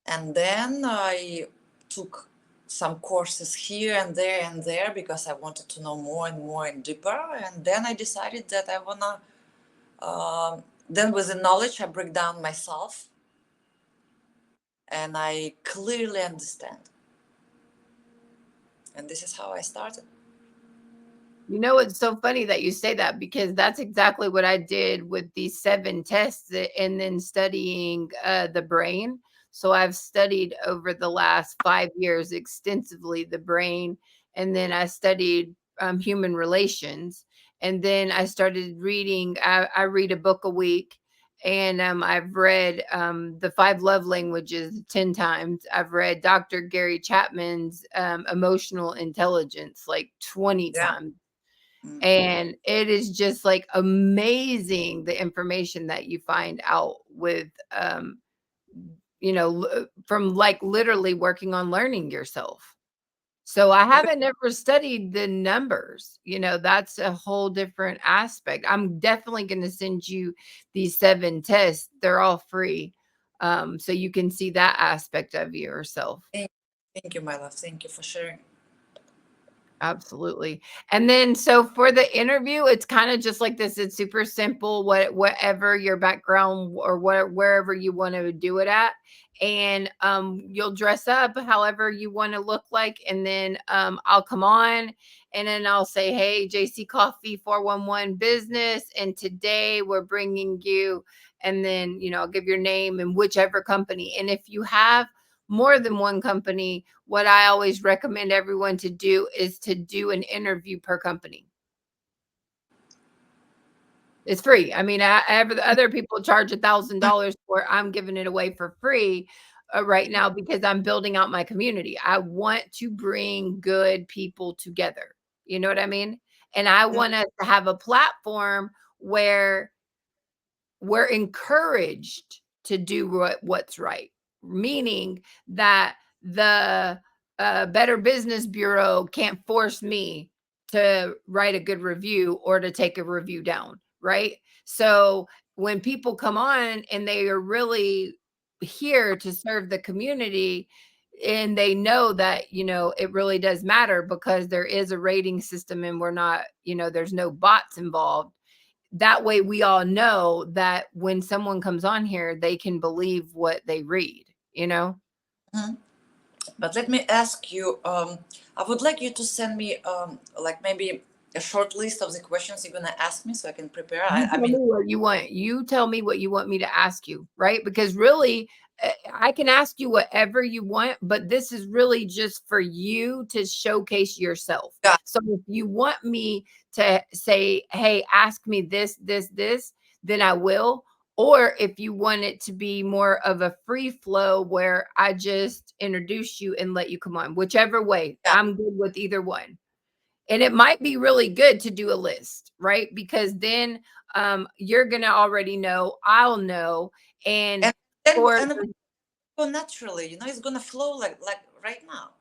And then I took some courses here and there because I wanted to know more and more and deeper. And then I decided that I wanna. Then with the knowledge, I break down myself, and I clearly understand. And this is how I started. You know, it's so funny that you say that because that's exactly what I did with these 7 tests and then studying the brain. So I've studied over the last 5 years extensively the brain, and then I studied human relations, and then I started reading. I read a book a week, and I've read the 5 love languages 10 times. I've read Dr. Gary Chapman's emotional intelligence like 20 Yeah. times, Mm. and it is just like amazing the information that you find out with from like literally working on learning yourself. So I haven't never studied the numbers. That's a whole different aspect. I'm definitely going to send you these 7 tests. They're all free. So you can see that aspect of yourself. Thank you, my love. Thank you for sharing. Absolutely. And then so for the interview, it's kind of just like this. It's super simple, whatever your background or wherever you want to do it at. And you'll dress up however you want to look like. And then I'll come on and then I'll say, hey, JC Coffee 411 business. And today we're bringing you, and then, I'll give your name and whichever company. And if you have more than one company, what I always recommend everyone to do is to do an interview per company. It's free. I mean, other people charge $1,000 for it. I'm giving it away for free right now because I'm building out my community. I want to bring good people together. You know what I mean? And I Yeah. want us to have a platform where we're encouraged to do what's right, meaning that the Better Business Bureau can't force me to write a good review or to take a review down, right? So when people come on and they are really here to serve the community, and they know that, it really does matter because there is a rating system and we're not, there's no bots involved. That way we all know that when someone comes on here, they can believe what they read. Mhm. But let me ask you, I would like you to send me like maybe a short list of the questions you're gonna ask me so I can prepare. You I tell me mean, what you want. You tell me what you want me to ask you, right? Because really, I can ask you whatever you want, but this is really just for you to showcase yourself. yeah, So if you want me to say, hey, ask me this, this, this, then I will. Or if you want it to be more of a free flow where I just introduce you and let you come on, whichever way, yeah. I'm good with either one. And it might be really good to do a list, right? Because then you're going to already know, I'll know. And And then for and go naturally, it's gonna flow like right now.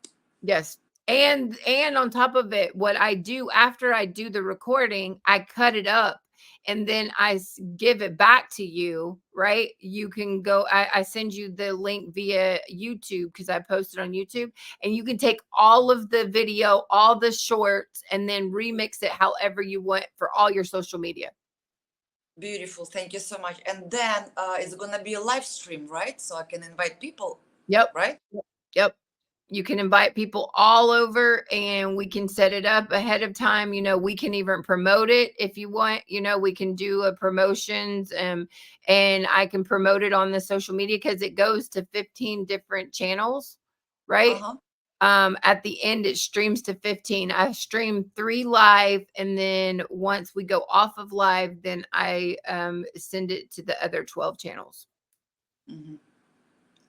yes. And on top of it, what I do after I do the recording, I cut it up and then give it back to you, right? You can go, I send you the link via YouTube because I posted on YouTube, and you can take all of the video, all the shorts, and then remix it however you want for all your social media. Beautiful, thank you so much. And then it's gonna be a live stream, right? So I can invite people, Yep. right? Yep. You can invite people all over and we can set it up ahead of time. We can even promote it if you want. We can do a promotions and I can promote it on the social media because it goes to 15 different channels, right? Uh-huh. At the end, it streams to 15. I stream 3 live, and then once we go off of live, then I send it to the other 12 channels. Hmm.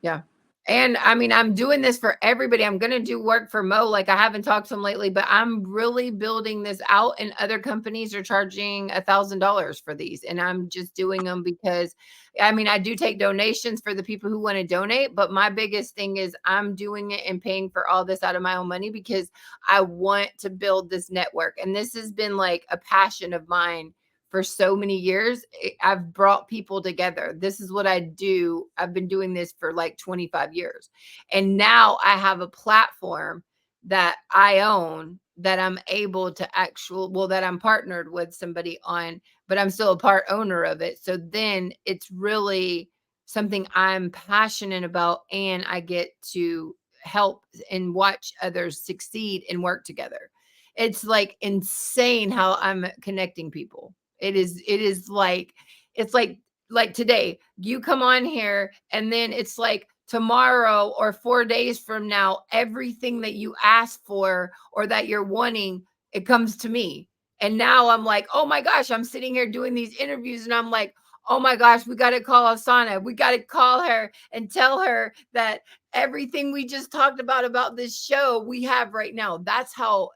Yeah. And I mean, I'm doing this for everybody. I'm going to do work for Mo. Like I haven't talked to him lately, but I'm really building this out, and other companies are charging $1,000 for these. And I'm just doing them because I mean, I do take donations for the people who want to donate, but my biggest thing is I'm doing it and paying for all this out of my own money because I want to build this network. And this has been like a passion of mine for so many years. I've brought people together. This is what I do. I've been doing this for like 25 years. And now I have a platform that I own that I'm able to that I'm partnered with somebody on, but I'm still a part owner of it. So then it's really something I'm passionate about, and I get to help and watch others succeed and work together. It's like insane how I'm connecting people. It is like it's like today you come on here and then it's like tomorrow or 4 days from now everything that you asked for or that you're wanting, it comes to me. And now I'm like, "Oh my gosh, I'm sitting here doing these interviews and I'm like, "Oh my gosh, we got to call Asana. We got to call her and tell her that everything we just talked about this show we have right now." That's how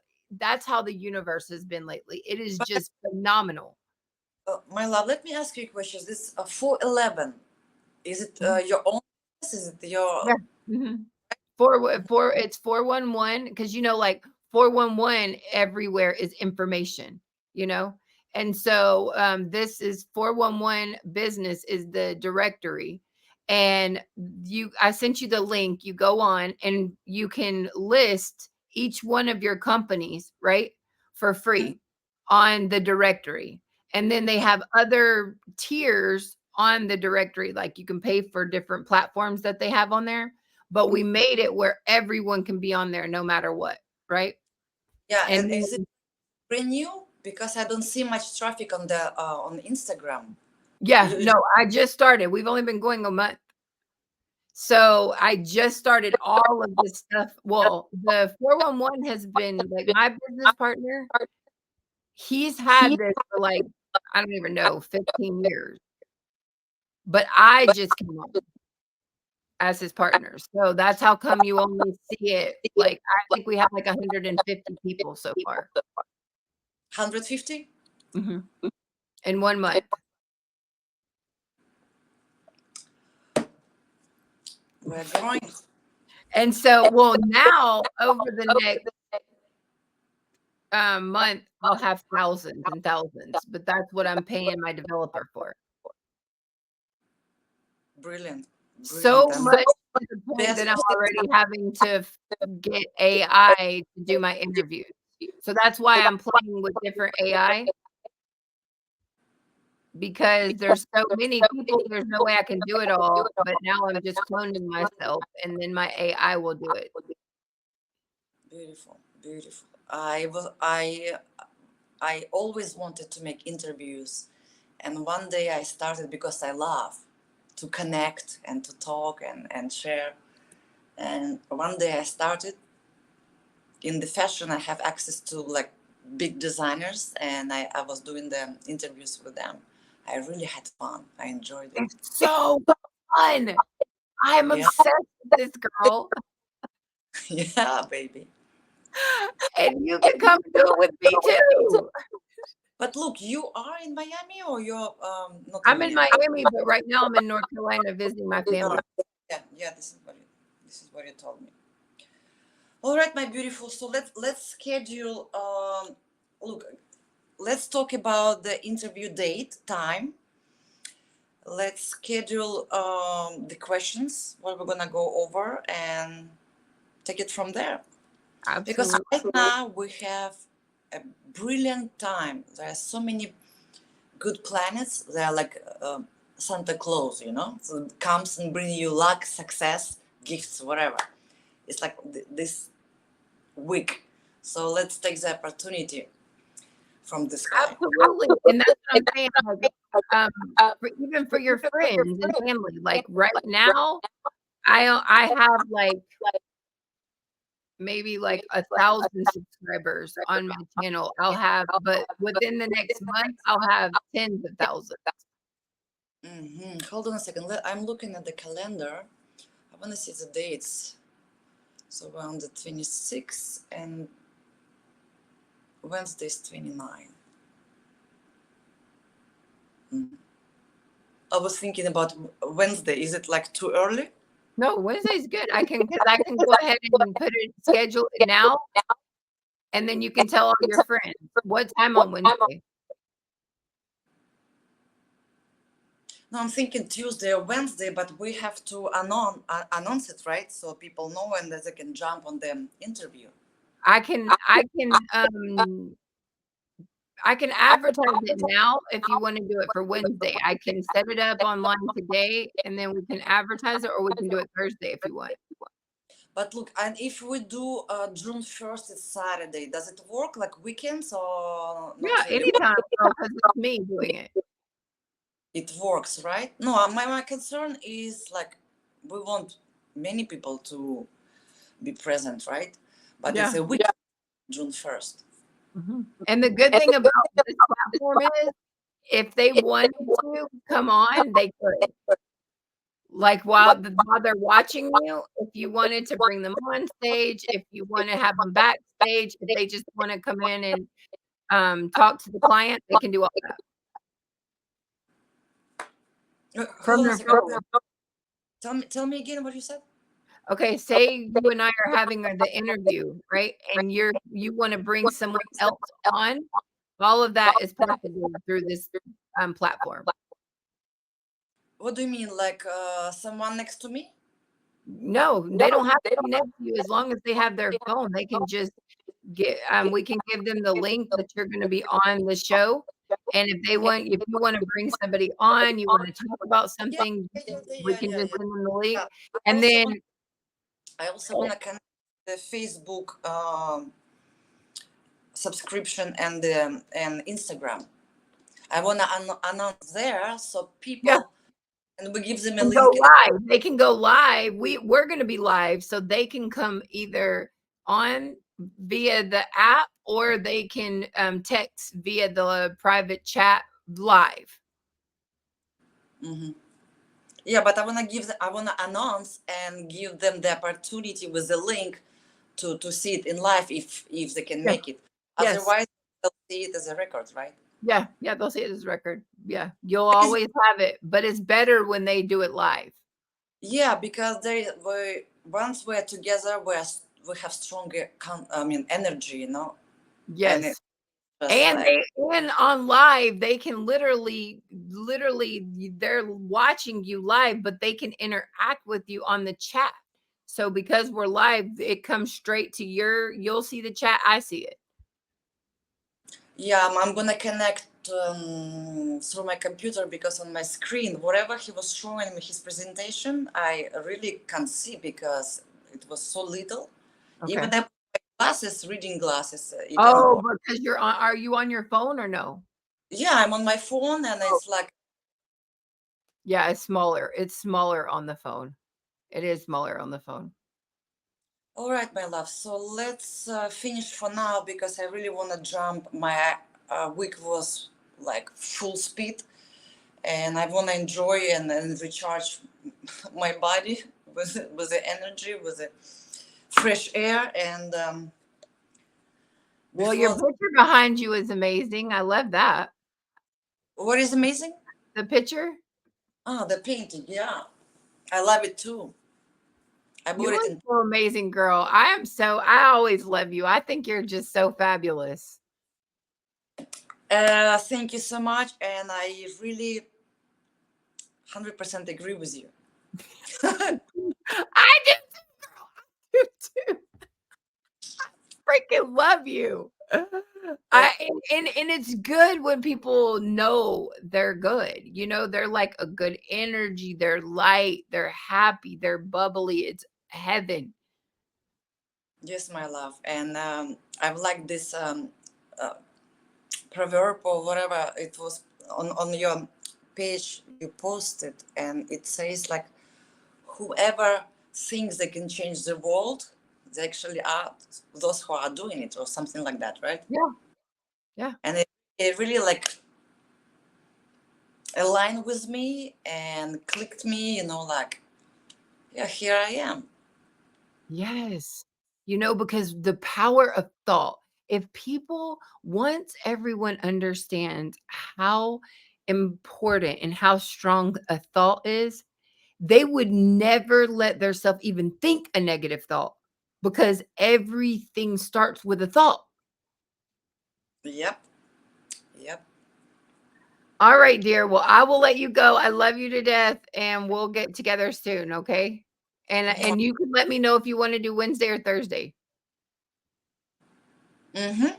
the universe has been lately. It is But just phenomenal. my love, let me ask you a question. This 411, is it Mhm. your own business? Is it Yeah. your Mhm. It's 411 because like 411 everywhere is information, you know? And so this is 411 business is the directory. And I sent you the link. You go on and you can list each one of your companies, right? For Mhm. free on the directory. And then they have other tiers on the directory. Like you can pay for different platforms that they have on there, but we made it where everyone can be on there no matter what, right? Yeah, And and is it then, brand new? Because I don't see much traffic on Instagram. yeah, You no, I just started. We've only been going a month. So I just started all of this stuff. Well, the 411 has been like my business partner. He's had this for like, I don't even know, 15 years. But I just came on as his partner. So that's how come you only see it. Like, I think we have like 150 people so far. 150? Mhm. In 1 month. We're growing. And so, well, now over the next month, I'll have thousands and thousands, but that's what I'm paying my developer for. Brilliant. So Brilliant. And much to the point best that I'm already having to get AI to do my interviews. So that's why I'm playing with different AI, because there's so many people, there's no way I can do it all, but now I'm just cloning myself and then my AI will do it. Beautiful, beautiful. I always wanted to make interviews, and one day I started because I love to connect and to talk and share. And one day I started in the fashion. I have access to like big designers, and I was doing the interviews with them. I really had fun. I enjoyed it. It's so fun. I'm Yeah, obsessed with this girl. yeah, baby. And you can come do it with me too. But look, you are in Miami, or you're not in I'm in Miami? Miami, but right now I'm in North Carolina visiting my family. Yeah, yeah. This is what you told me. All right, my beautiful. So let's schedule. Look, let's talk about the interview date, time. Let's schedule the questions, what we're gonna go over, and take it from there. Because Absolutely. right now we have a brilliant time. There are so many good planets. They are like Santa Claus, So it comes and bring you luck, success, gifts, whatever. It's like this week. So let's take the opportunity from the sky. Absolutely. And that's what I'm saying. Like, even for your friends and family, like right now, I have like maybe like 1,000 subscribers on my channel. But within the next month, I'll have tens of thousands. Hold on a second. I'm looking at the calendar. I want to see the dates. So we're on the 26th and Wednesday's 29. I was thinking about Wednesday. Is it like too early? No, Wednesday's good. Because I can go ahead and schedule it now, and then you can tell all your friends. What time on Wednesday? No, I'm thinking Tuesday or Wednesday, but we have to announce it, right? So people know and that they can jump on the interview. I can advertise it now if you want to do it for Wednesday. I can set it up online today, and then we can advertise it, or we can do it Thursday if you want. But look, and if we do June 1st, it's Saturday. Does it work like weekends or not Yeah, really? anytime, because it's me doing it. It works, right? No, my concern is like we want many people to be present, right? But it's Yeah. a week, June 1st. And the good thing about this platform is, if they wanted to come on, they could. Like while they're watching you, if you wanted to bring them on stage, if you want to have them backstage, if they just want to come in and talk to the client, they can do all that from Hold on a their second. phone. Tell me again what you said. Okay, say you and I are having the interview, right? And you want to bring someone else on. All of that is possible through this platform. What do you mean, like someone next to me? No, they don't have to be next to you as long as they have their phone. They can just we can give them the link that you're going to be on the show. And if you want to bring somebody on, you want to talk about Yeah, something, yeah, we yeah, can yeah, just yeah. send them the link. Yeah. And then I also want to connect the Facebook subscription and Instagram. I want to announce there so people, yeah, and we give them a and link. go live. They can go live. We're going to be live, so they can come either on via the app, or they can text via the private chat live. Yeah, but I want to announce and give them the opportunity with the link to see it in live if they can Yeah. make it. Yes. Otherwise, they'll see it as a record, right? Yeah, they'll see it as a record. Yeah, you'll always have it, but it's better when they do it live. Yeah, because once we're together, we have stronger energy, Yes. And like, and on live, they can literally they're watching you live, but they can interact with you on the chat. So because we're live, it comes straight to you'll see the chat, I see it. yeah, I'm gonna connect through my computer because on my screen, whatever he was showing me his presentation, I really can't see because it was so little. Okay. Even I put my glasses, reading glasses, even Oh, more. because are you on your phone or no? Yeah, I'm on my phone and Oh, it's like, yeah, it's smaller. It's smaller on the phone. It is smaller on the phone. all right, my love. So let's finish for now because I really want to jump. My week was like full speed, and I want to enjoy and recharge my body with the energy, with the fresh air. And Well, your before, picture behind you is amazing. I love that. what is amazing? The picture? Oh, the painting. Yeah, I love it too. I You bought it are in. so amazing, girl. I always love you. I think you're just so fabulous. Thank you so much, and I really 100% agree with you. I just do too. Freaking love you. Uh, And it's good when people know they're good. You know, they're like a good energy, they're light, they're happy, they're bubbly. It's heaven. yes, my love, and I've liked this uh, proverb or whatever it was on your page you posted, and it says like, whoever thinks they can change the world, they actually are those who are doing it, or something like that, right? Yeah. Yeah. And it really like aligned with me and clicked me, like, yeah, here I am. Yes. You know, because the power of thought. If people once everyone understands how important and how strong a thought is, they would never let theirself even think a negative thought because everything starts with a thought. Yep, yep. All right, dear. Well, I will let you go. I love you to death, and we'll get together soon, okay? And you can let me know if you want to do Wednesday or Thursday, Mm-hmm.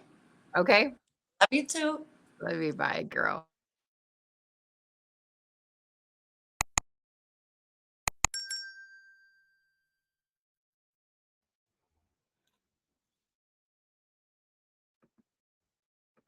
okay? Love you too. Love you. Bye, girl.